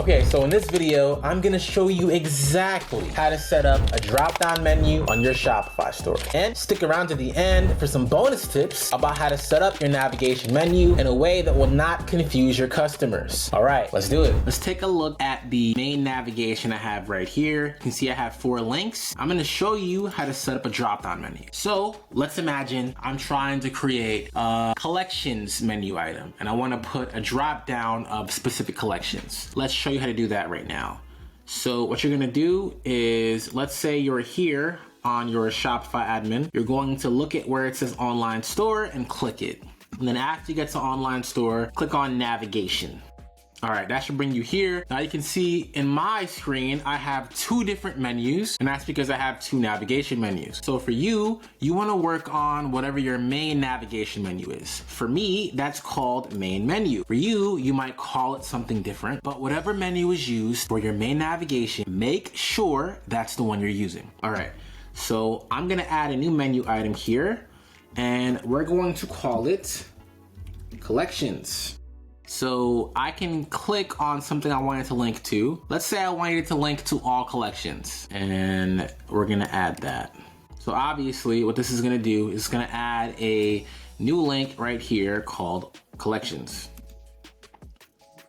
Okay, so in this video, I'm gonna show you exactly how to set up a drop-down menu on your Shopify store. And stick around to the end for some bonus tips about how to set up your navigation menu in a way that will not confuse your customers. All right, let's do it. Let's take a look at the main navigation I have right here. You can see I have 4 links. I'm gonna show you how to set up a drop-down menu. So let's imagine I'm trying to create a collections menu item, and I wanna put a drop-down of specific collections. Let's show you how to do that right now. So what you're gonna do is, let's say you're here on your Shopify admin. You're going to look at where it says online store and click it. And then after you get to online store, click on navigation. All right, that should bring you here. Now you can see in my screen, I have 2 different menus, and that's because I have 2 navigation menus. So for you, you wanna work on whatever your main navigation menu is. For me, that's called main menu. For you, you might call it something different, but whatever menu is used for your main navigation, make sure that's the one you're using. All right, so I'm gonna add a new menu item here, and we're going to call it collections. So I can click on something I wanted to link to. Let's say I wanted to link to all collections, and we're gonna add that. So obviously what this is gonna do is gonna add a new link right here called collections.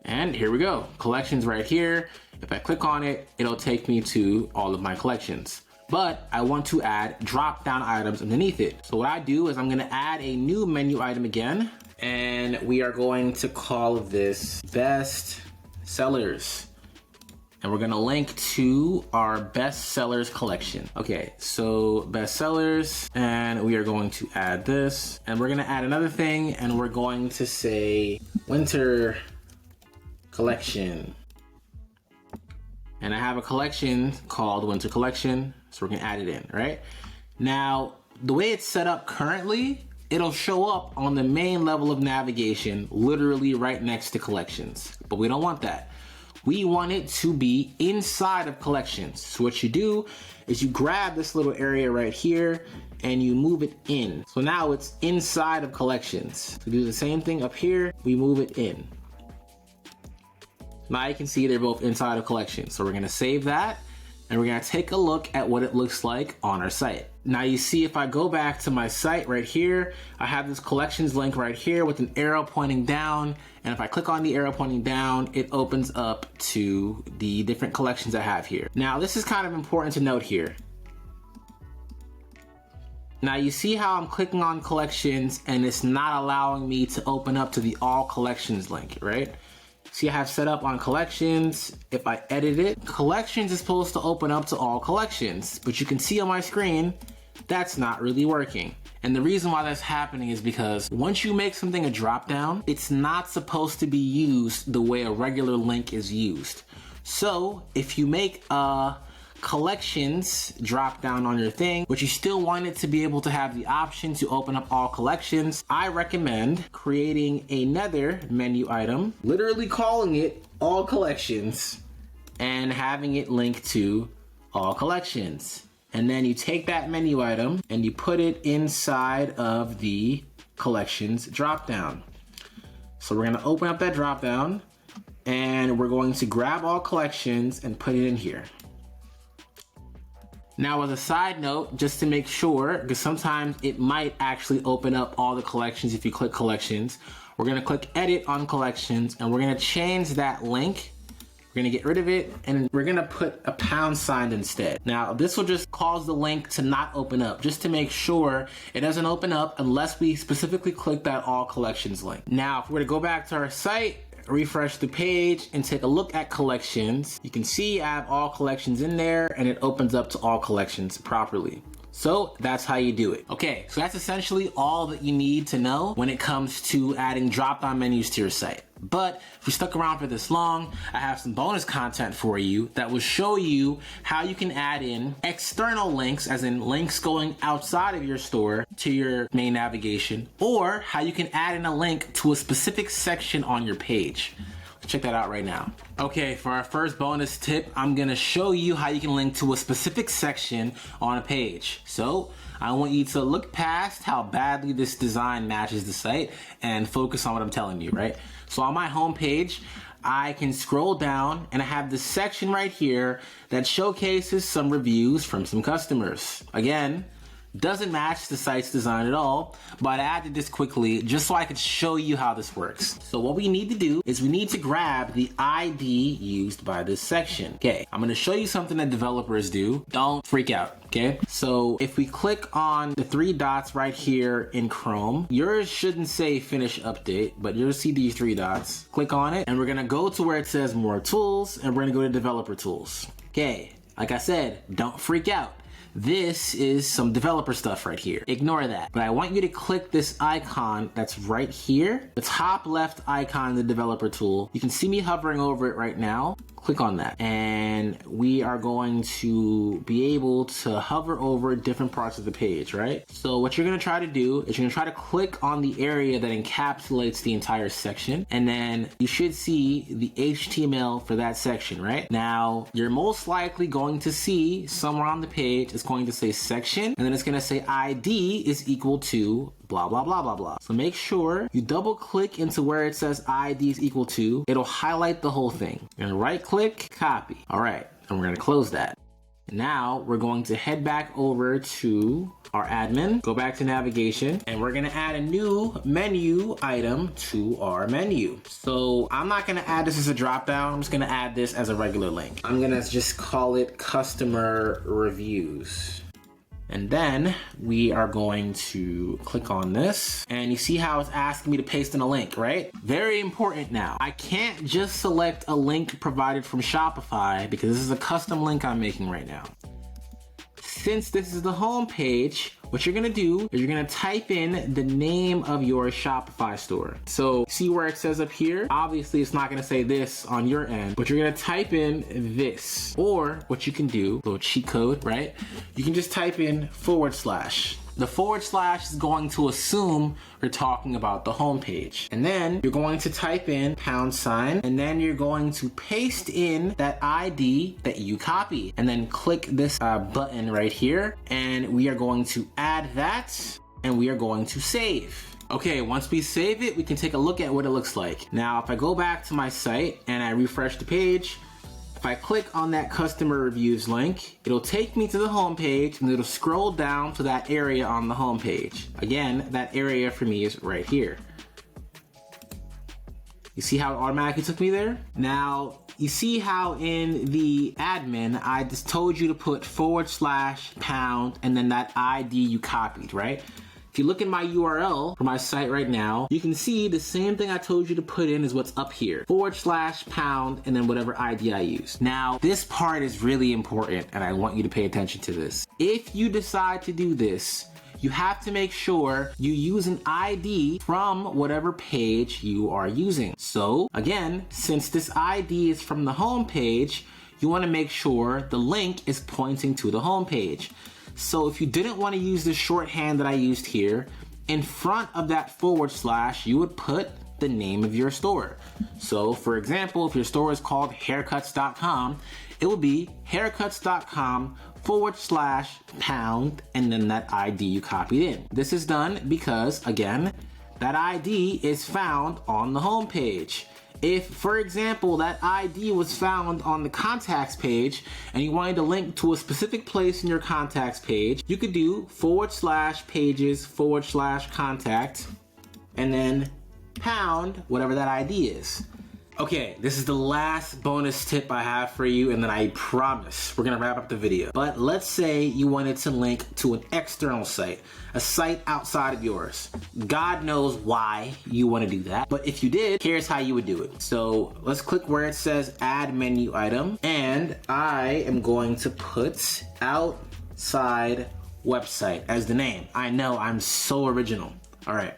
And here we go, collections right here. If I click on it, it'll take me to all of my collections. But I want to add drop-down items underneath it. So what I do is I'm gonna add a new menu item again, and we are going to call this best sellers. And we're gonna link to our best sellers collection. Okay, so best sellers, and we are going to add this, and we're gonna add another thing, and we're going to say winter collection. And I have a collection called winter collection, so we're gonna add it in, right? Now, the way it's set up currently, it'll show up on the main level of navigation, literally right next to collections. But we don't want that. We want it to be inside of collections. So what you do is you grab this little area right here and you move it in. So now it's inside of collections. So do the same thing up here, we move it in. Now you can see they're both inside of collections. So we're gonna save that, and we're gonna take a look at what it looks like on our site. Now you see if I go back to my site right here, I have this collections link right here with an arrow pointing down, and if I click on the arrow pointing down, it opens up to the different collections I have here. Now this is kind of important to note here. Now you see how I'm clicking on collections and it's not allowing me to open up to the all collections link, right? See, I have set up on collections. If I edit it, collections is supposed to open up to all collections, but you can see on my screen, that's not really working. And the reason why that's happening is because once you make something a drop-down, it's not supposed to be used the way a regular link is used. So if you make a collections drop down on your thing, but you still want it to be able to have the option to open up all collections, I recommend creating another menu item, literally calling it all collections, and having it link to all collections. And then you take that menu item and you put it inside of the collections drop down. So we're gonna open up that drop down, and we're going to grab all collections and put it in here. Now, as a side note, just to make sure, because sometimes it might actually open up all the collections if you click collections, we're gonna click edit on collections, and we're gonna change that link. We're gonna get rid of it, and we're gonna put a £sign instead. Now, this will just cause the link to not open up, just to make sure it doesn't open up unless we specifically click that all collections link. Now, if we're to go back to our site, refresh the page and take a look at collections, you can see I have all collections in there, and it opens up to all collections properly. So that's how you do it. Okay, so that's essentially all that you need to know when it comes to adding drop-down menus to your site. But if you stuck around for this long, I have some bonus content for you that will show you how you can add in external links, as in links going outside of your store to your main navigation, or how you can add in a link to a specific section on your page. Let's check that out right now. Okay, for our first bonus tip, I'm gonna show you how you can link to a specific section on a page. So I want you to look past how badly this design matches the site and focus on what I'm telling you, right? So on my home page, I can scroll down and I have this section right here that showcases some reviews from some customers. Again, doesn't match the site's design at all, but I added this quickly just so I could show you how this works. So what we need to do is we need to grab the ID used by this section. Okay, I'm gonna show you something that developers do. Don't freak out, okay? So if we click on the three dots right here in Chrome, yours shouldn't say finish update, but you'll see these three dots. Click on it and we're gonna go to where it says more tools and we're gonna go to developer tools. Okay, like I said, don't freak out. This is some developer stuff right here. Ignore that. But I want you to click this icon that's right here, the top left icon in the developer tool. You can see me hovering over it right now. Click on that. And we are going to be able to hover over different parts of the page, right? So what you're gonna try to do is you're gonna try to click on the area that encapsulates the entire section. And then you should see the HTML for that section, right? Now, you're most likely going to see somewhere on the page, it's going to say section, and then it's gonna say ID is equal to blah, blah, blah, blah, blah. So make sure you double click into where it says ID is equal to, it'll highlight the whole thing. You're gonna right click, copy. All right, and we're gonna close that. Now we're going to head back over to our admin, go back to navigation, and we're gonna add a new menu item to our menu. So I'm not gonna add this as a drop down, I'm just gonna add this as a regular link. I'm gonna just call it customer reviews. And then we are going to click on this and you see how it's asking me to paste in a link, right? Very important now. I can't just select a link provided from Shopify because this is a custom link I'm making right now. Since this is the home page, what you're gonna do is you're gonna type in the name of your Shopify store. So see where it says up here? Obviously it's not gonna say this on your end, but you're gonna type in this. Or what you can do, little cheat code, right? You can just type in /. The / is going to assume we're talking about the home page. And then you're going to type in #, and then you're going to paste in that ID that you copy. And then click this button right here, and we are going to add that, and we are going to save. Okay, once we save it, we can take a look at what it looks like. Now, if I go back to my site and I refresh the page, if I click on that customer reviews link, it'll take me to the home page and it'll scroll down to that area on the home page. Again, that area for me is right here. You see how it automatically took me there? Now, you see how in the admin, I just told you to put /# and then that ID you copied, right? If you look at my URL for my site right now, you can see the same thing I told you to put in is what's up here. /# and then whatever ID I use. Now, this part is really important and I want you to pay attention to this. If you decide to do this, you have to make sure you use an ID from whatever page you are using. So again, since this ID is from the home page, you want to make sure the link is pointing to the home page. So if you didn't want to use the shorthand that I used here, in front of that /, you would put the name of your store. So for example, if your store is called haircuts.com, it would be haircuts.com /# and then that ID you copied in. This is done because, again, that ID is found on the home page. If, for example, that ID was found on the contacts page and you wanted to link to a specific place in your contacts page, you could do /pages /contact and then # whatever that ID is. Okay, this is the last bonus tip I have for you, and then I promise we're gonna wrap up the video. But let's say you wanted to link to an external site, a site outside of yours. God knows why you wanna do that, but if you did, here's how you would do it. So let's click where it says add menu item, and I am going to put outside website as the name. I know, I'm so original. All right.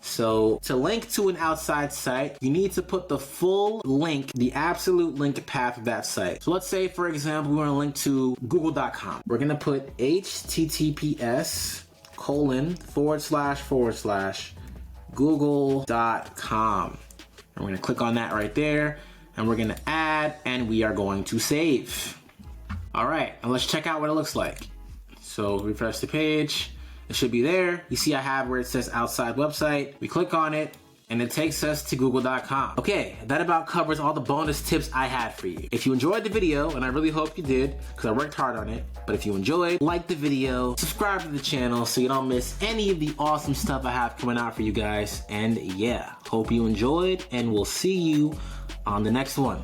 So to link to an outside site, you need to put the full link, the absolute link path of that site. So let's say, for example, we want to link to google.com. We're going to put https / google.com. And we're going to click on that right there, and we're going to add, and we are going to save. All right, and let's check out what it looks like. So refresh the page. It should be there. You see I have where it says outside website. We click on it and it takes us to google.com. Okay, that about covers all the bonus tips I had for you. If you enjoyed the video, and I really hope you did, because I worked hard on it, but if you enjoyed, like the video, subscribe to the channel so you don't miss any of the awesome stuff I have coming out for you guys. And yeah, hope you enjoyed, and we'll see you on the next one.